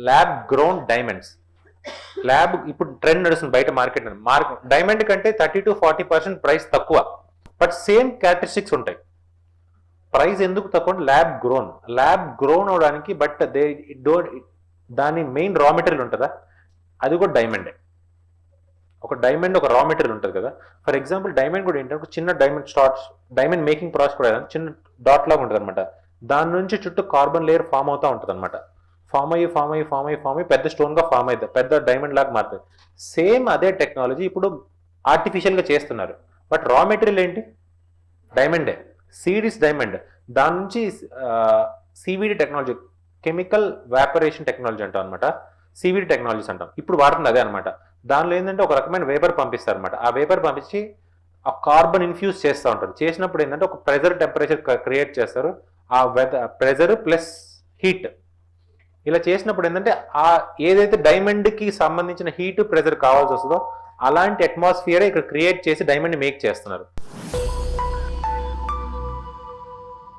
Lab grown diamonds. Lab ఇప్పుడు trend నడుస్తుంది బయట డైమండ్ కంటే 30-40% ప్రైస్ తక్కువ, బట్ సేమ్ క్యారెక్టరిస్టిక్స్ ఉంటాయి. ప్రైస్ ఎందుకు తక్కువ? ల్యాబ్ గ్రోన్ అవడానికి, బట్ దాని మెయిన్ రా మెటీరియల్ ఉంటుందా, అది కూడా డైమండే. ఒక రా మెటీరియల్ ఉంటుంది కదా. ఫర్ ఎగ్జాంపుల్ డైమండ్ కూడా ఏంటంటే ఒక చిన్న డైమండ్ మేకింగ్ ప్రాసెస్ కూడా చిన్న డాట్ లాగా ఉంటుంది అనమాట. దాని నుంచి చుట్టూ కార్బన్ లేయర్ ఫామ్ అవుతూ ఉంటుంది అనమాట. ఫామ్ అయ్యి పెద్ద స్టోన్ గా ఫామ్ అవుతుంది, పెద్ద డైమండ్ లాగా మారుతుంది. సేమ్ అదే టెక్నాలజీ ఇప్పుడు ఆర్టిఫిషియల్ గా చేస్తున్నారు, బట్ రా మెటీరియల్ ఏంటి? డైమండే. Seed is diamond. దాని నుంచి సివిడి టెక్నాలజీ, కెమికల్ వ్యాపరేషన్ టెక్నాలజీ అంటాం అనమాట. సివిడి టెక్నాలజీస్ అంటాం. ఇప్పుడు వాడుతుంది అదే అనమాట. దానిలో ఏంటంటే ఒక రకమైన వేపర్ పంపిస్తారు అనమాట. ఆ వేపర్ పంపించి ఆ కార్బన్ ఇన్ఫ్యూజ్ చేస్తూ ఉంటారు. చేసినప్పుడు ఏంటంటే ఒక టెంపరేచర్ క్రియేట్ చేస్తారు. ఆ ప్రెజర్ ప్లస్ హీట్ ఇలా చేసినప్పుడు ఏంటంటే ఆ ఏదైతే డైమండ్ కి సంబంధించిన హీట్ ప్రెజర్ కావాల్సి వస్తుందో అలాంటి అట్మాస్ఫియర్ ఇక్కడ క్రియేట్ చేసి డైమండ్ మేక్ చేస్తున్నారు.